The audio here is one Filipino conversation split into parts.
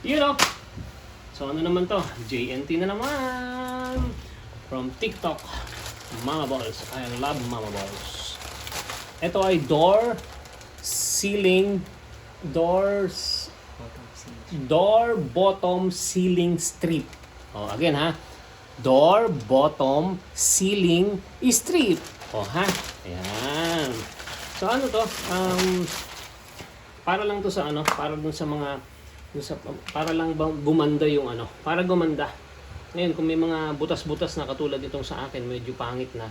You know. So ano naman to? JNT na naman. From TikTok. Mama Balls. I love Mama Balls. Ito ay door bottom ceiling strip. Oh, again ha. Door bottom ceiling strip. Oh ha. Ayan. So ano to? Para lang to sa ano, para dun sa mga para lang bang gumanda yung ano, para gumanda. Ngayon kung may mga butas-butas na katulad itong sa akin, medyo pangit na.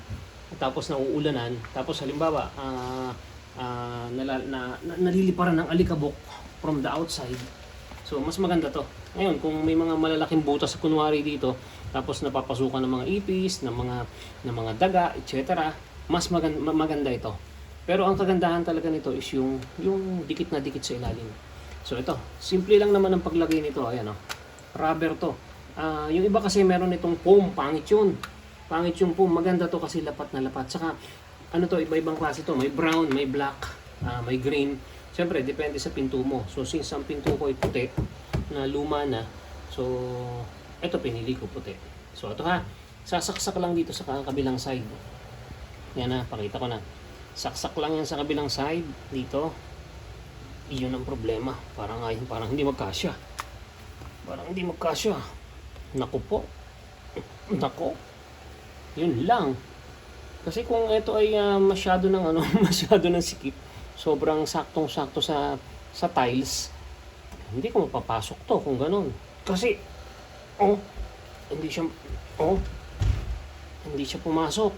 Tapos nauulanan, tapos halimbawa naliliparan ng alikabok from the outside. So mas maganda to. Ngayon kung may mga malalaking butas kunwari dito, tapos napapasukan ng mga ipis, ng mga daga, etc. Mas maganda ito. Pero ang kagandahan talaga nito is yung dikit na dikit sa ilalim. So ito, simple lang naman ang paglagay nito. Ayan, rubber to. Yung iba kasi meron itong foam, pangit yun. Pangit yung foam, maganda to kasi lapat na lapat. Saka ano to, iba-ibang klase to. May brown, may black, may green. Siyempre, depende sa pinto mo. So since ang pinto ko ay puti, na luma na, so ito pinili ko puti. So ito ha, sasaksak lang dito sa kabilang side. Yan na, pakita ko na. Saksak lang yan sa kabilang side dito. Iyon ang problema. Parang hindi magkasya. Naku po. Nako. Yun lang. Kasi kung ito ay masyado ng masyado ng sikip, sobrang saktong-sakto sa tiles, hindi ko mapapasok to kung ganun. Kasi hindi siya pumasok.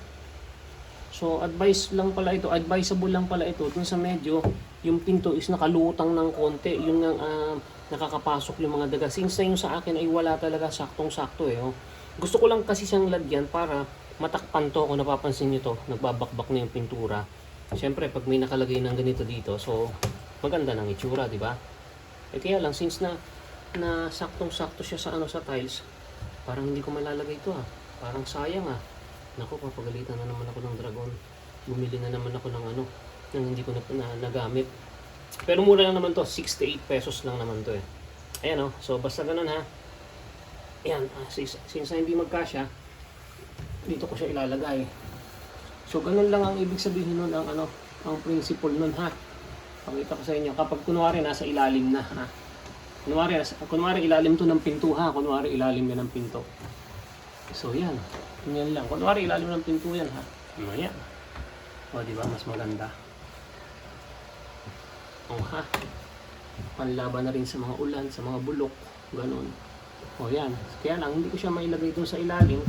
So advisable lang pala ito dun sa medyo yung pinto is nakalutang ng konti, yung nakakapasok yung mga daga. Since yung sa akin ay wala talaga, saktong-sakto Gusto ko lang kasi siyang lagyan para matakpan to. Kung napapansin niyo to, nagbabakbak na yung pintura. Siyempre pag may nakalagay ng ganito dito, so maganda ng itsura, di ba? Kaya lang since na saktong-sakto siya sa sa tiles, parang hindi ko malalagay ito Parang sayang Naku, papagalitan na naman ako ng dragon. Bumili na naman ako ng nang hindi ko na nagamit. Pero mura lang naman to, 68 pesos lang naman to Ayan so basta ganun Ayan, since hindi magkasya, dito ko siya ilalagay. So ganun lang ang ibig sabihin nun, ang principle nun Pakita ko sa inyo, kapag kunwari nasa ilalim na Kunwari ilalim to ng pinto kunwari ilalim yan ng pinto. So yan lang. Kunwari ilalim ng pinto yan Ayan. O diba, mas maganda. Panlaban na rin sa mga ulan, sa mga bulok, ganun. O yan. Kaya lang, hindi ko siya mailagay doon sa ilalim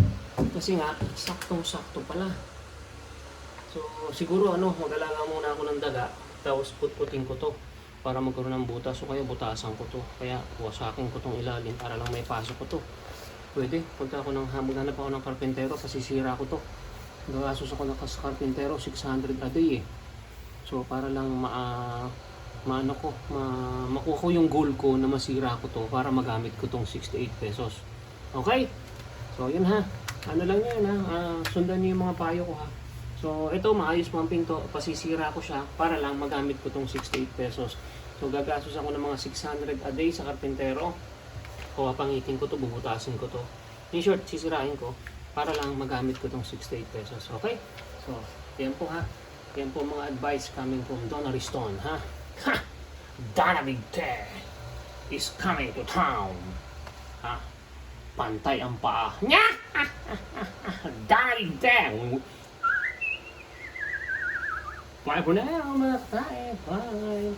kasi nga, saktong-sakto pala. So, siguro mag-alala muna ako ng daga, tapos putputin ko to para magkaroon ng butas o kaya butasan ko to. Kaya wasakin ko tong ilalim para lang may pasok ko to. Pwede, punta ako maghanap ako ng karpentero, pasisira ko to. Gagastos ako ng karpentero, 600 a day So, para lang makuha ko yung goal ko na masira ko to para magamit ko tong 68 pesos. Okay? So, yun Ano lang yan sundan niyo yung mga payo ko So, ito maayos mga pinto, pasisira ko siya para lang magamit ko tong 68 pesos. So, gagastos ako ng mga 600 a day sa karpentero. Pangitin ko to, bubutasin ko to. In short, sisirain ko para lang magamit ko tong 68 pesos. Okay? So, yan po Yan po mga advice coming from Don Ariston Donna Bigte is coming to town. Pantay ang paa. Donna Bigte. Bye for now, mga tayo. Bye.